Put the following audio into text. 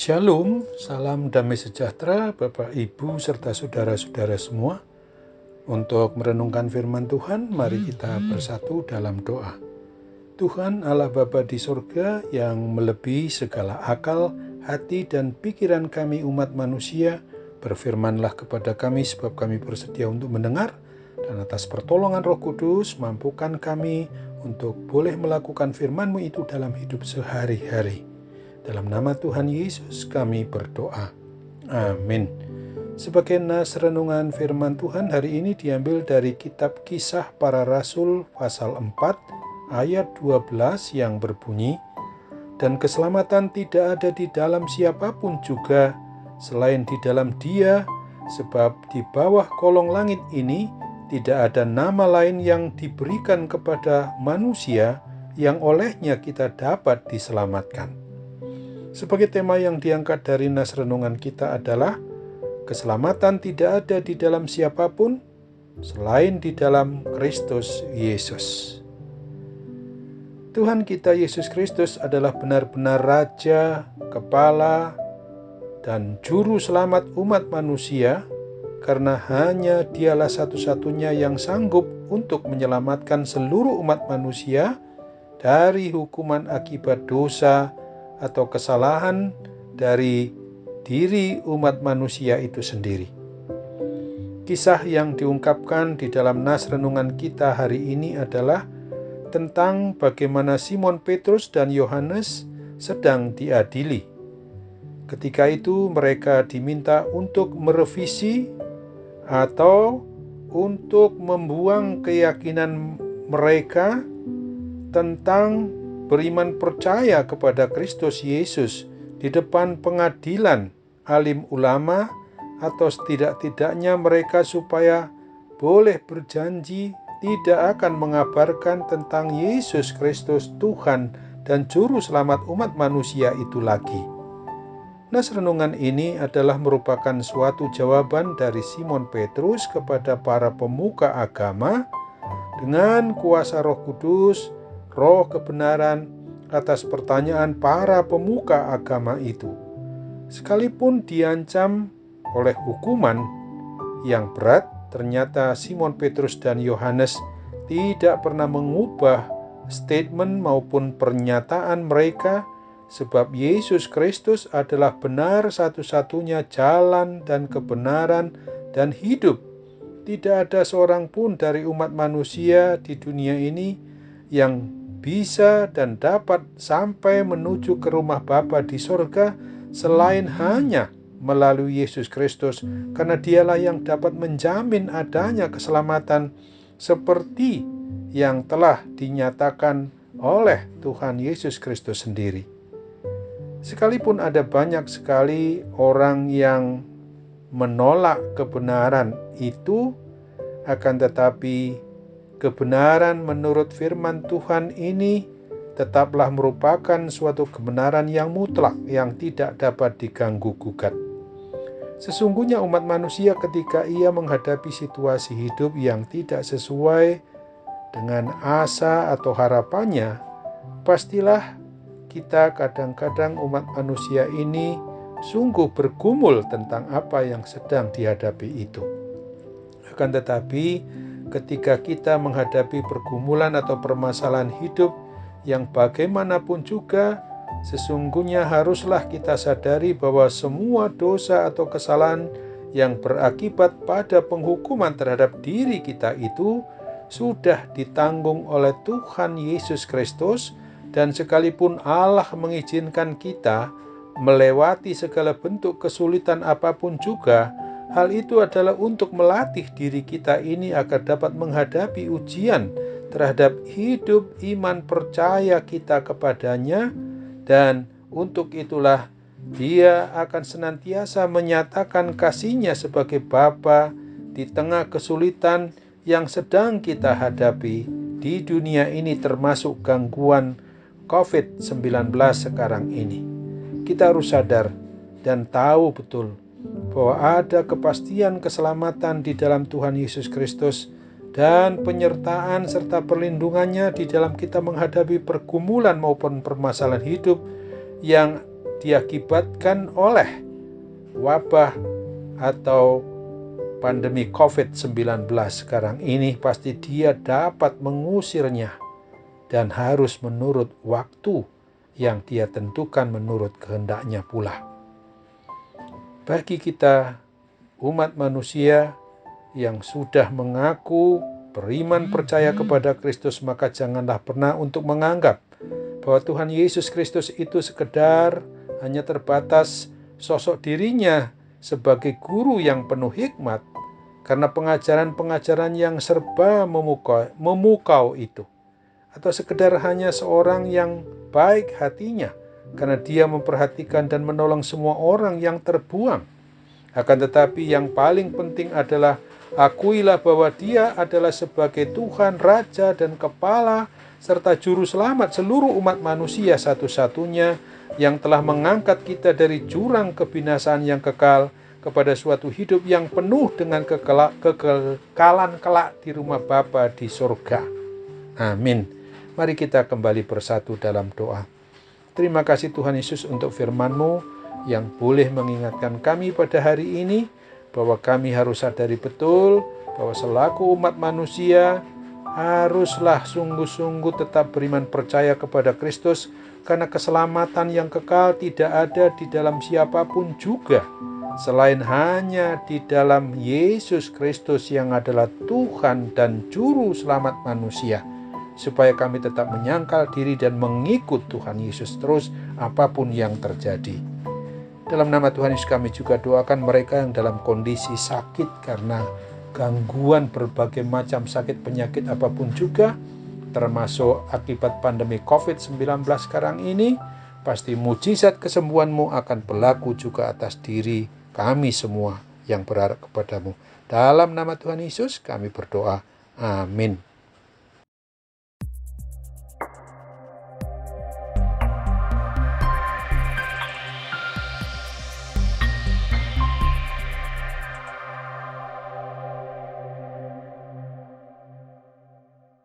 Shalom, salam damai sejahtera Bapak Ibu serta saudara-saudara semua. Untuk merenungkan firman Tuhan, mari kita bersatu dalam doa. Tuhan Allah Bapa di surga yang melebihi segala akal, hati dan pikiran kami umat manusia, berfirmanlah kepada kami sebab kami bersedia untuk mendengar, dan atas pertolongan Roh Kudus mampukan kami untuk boleh melakukan firman-Mu itu dalam hidup sehari-hari. Dalam nama Tuhan Yesus kami berdoa. Amin. Sebagai nas renungan firman Tuhan hari ini diambil dari kitab Kisah Para Rasul pasal 4 ayat 12 yang berbunyi, "Dan keselamatan tidak ada di dalam siapapun juga selain di dalam Dia, sebab di bawah kolong langit ini tidak ada nama lain yang diberikan kepada manusia yang olehnya kita dapat diselamatkan." Sebagai tema yang diangkat dari nas renungan kita adalah keselamatan tidak ada di dalam siapapun selain di dalam Kristus Yesus. Tuhan kita Yesus Kristus adalah benar-benar Raja, Kepala, dan Juru Selamat umat manusia, karena hanya Dialah satu-satunya yang sanggup untuk menyelamatkan seluruh umat manusia dari hukuman akibat dosa atau kesalahan dari diri umat manusia itu sendiri. Kisah yang diungkapkan di dalam nas renungan kita hari ini adalah tentang bagaimana Simon Petrus dan Yohanes sedang diadili. Ketika itu mereka diminta untuk merevisi atau untuk membuang keyakinan mereka tentang beriman percaya kepada Kristus Yesus di depan pengadilan alim ulama, atau setidak-tidaknya mereka supaya boleh berjanji tidak akan mengabarkan tentang Yesus Kristus Tuhan dan Juru Selamat umat manusia itu lagi. Nas renungan ini adalah merupakan suatu jawaban dari Simon Petrus kepada para pemuka agama dengan kuasa Roh Kudus, Roh kebenaran, atas pertanyaan para pemuka agama itu. Sekalipun diancam oleh hukuman yang berat, ternyata Simon Petrus dan Yohanes tidak pernah mengubah statement maupun pernyataan mereka, sebab Yesus Kristus adalah benar satu-satunya jalan dan kebenaran dan hidup. Tidak ada seorang pun dari umat manusia di dunia ini yang bisa dan dapat sampai menuju ke rumah Bapa di sorga selain hanya melalui Yesus Kristus, karena Dialah yang dapat menjamin adanya keselamatan seperti yang telah dinyatakan oleh Tuhan Yesus Kristus sendiri. Sekalipun ada banyak sekali orang yang menolak kebenaran itu, akan tetapi kebenaran menurut firman Tuhan ini tetaplah merupakan suatu kebenaran yang mutlak yang tidak dapat diganggu-gugat. Sesungguhnya umat manusia ketika ia menghadapi situasi hidup yang tidak sesuai dengan asa atau harapannya, pastilah kita kadang-kadang umat manusia ini sungguh bergumul tentang apa yang sedang dihadapi itu. Akan tetapi ketika kita menghadapi pergumulan atau permasalahan hidup yang bagaimanapun juga, sesungguhnya haruslah kita sadari bahwa semua dosa atau kesalahan yang berakibat pada penghukuman terhadap diri kita itu sudah ditanggung oleh Tuhan Yesus Kristus, dan sekalipun Allah mengizinkan kita melewati segala bentuk kesulitan apapun juga, hal itu adalah untuk melatih diri kita ini agar dapat menghadapi ujian terhadap hidup iman percaya kita kepadanya, dan untuk itulah Dia akan senantiasa menyatakan kasih-Nya sebagai Bapa di tengah kesulitan yang sedang kita hadapi di dunia ini, termasuk gangguan COVID-19 sekarang ini. Kita harus sadar dan tahu betul bahwa ada kepastian keselamatan di dalam Tuhan Yesus Kristus dan penyertaan serta perlindungannya di dalam kita menghadapi pergumulan maupun permasalahan hidup yang diakibatkan oleh wabah atau pandemi COVID-19 sekarang ini, pasti dia dapat mengusirnya dan harus menurut waktu yang dia tentukan menurut kehendaknya pula. Bagi kita umat manusia yang sudah mengaku beriman percaya kepada Kristus, maka janganlah pernah untuk menganggap bahwa Tuhan Yesus Kristus itu sekedar hanya terbatas sosok dirinya sebagai guru yang penuh hikmat, karena pengajaran-pengajaran yang serba memukau itu, atau sekedar hanya seorang yang baik hatinya karena dia memperhatikan dan menolong semua orang yang terbuang. Akan tetapi yang paling penting adalah akuilah bahwa dia adalah sebagai Tuhan, Raja, dan Kepala serta Juru Selamat seluruh umat manusia satu-satunya yang telah mengangkat kita dari jurang kebinasaan yang kekal kepada suatu hidup yang penuh dengan kekekalan kelak di rumah Bapa di surga. Amin. Mari kita kembali bersatu dalam doa. Terima kasih Tuhan Yesus untuk firman-Mu yang boleh mengingatkan kami pada hari ini bahwa kami harus sadari betul bahwa selaku umat manusia haruslah sungguh-sungguh tetap beriman percaya kepada Kristus, karena keselamatan yang kekal tidak ada di dalam siapapun juga selain hanya di dalam Yesus Kristus yang adalah Tuhan dan Juru Selamat manusia, supaya kami tetap menyangkal diri dan mengikut Tuhan Yesus terus apapun yang terjadi. Dalam nama Tuhan Yesus kami juga doakan mereka yang dalam kondisi sakit karena gangguan berbagai macam sakit penyakit apapun juga, termasuk akibat pandemi COVID-19 sekarang ini. Pasti mujizat kesembuhan-Mu akan berlaku juga atas diri kami semua yang berharap kepadamu. Dalam nama Tuhan Yesus kami berdoa. Amin.